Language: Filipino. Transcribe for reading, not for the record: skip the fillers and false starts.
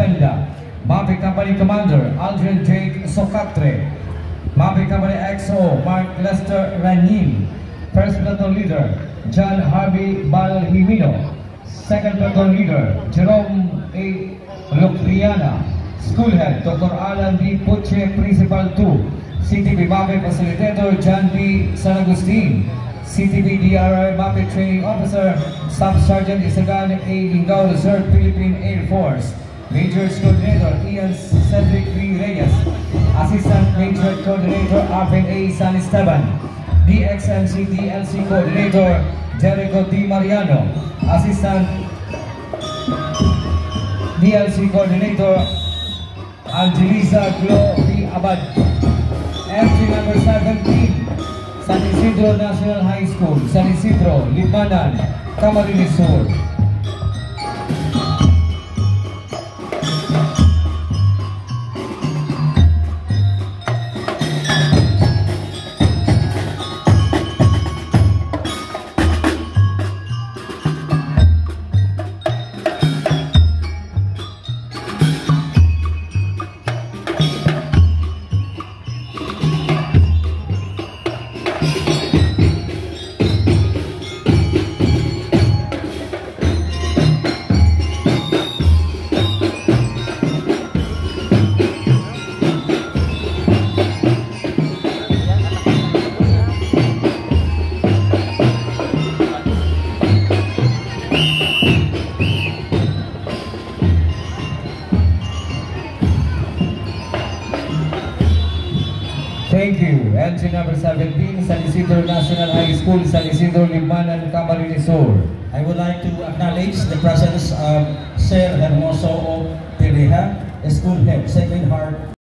Benda. Maverick Company Commander Aldrin Jake Socatre. Maverick Company XO Mark Lester Ranin. First Platoon Leader John Harvey Balhimino. Second Platoon Leader Jerome A. Lucriana. School Head Dr. Alan D. Puche, Principal 2. CTB Maverick Facilitator John B. San Agustin. CTB DRI Maverick Training Officer Staff Sergeant Isagan A. Lingao, Reserve Philippine Air Force. Major Coordinator Ian Cedric V. Reyes. Assistant Major Coordinator Arvin A. San Esteban. DXMC DLC Coordinator Jericho D. Mariano. Assistant DLC Coordinator Angelisa Glo V. Abad. FG number 17, San Isidro National High School, San Isidro, Lipanan, Camarines Sur. Thank you. Entry number 17, San Isidro National High School, San Isidro, Lipanan, Camarines Sur. I would like to acknowledge the presence of Sir Hermoso O. Pereja, School Head, Sacred Heart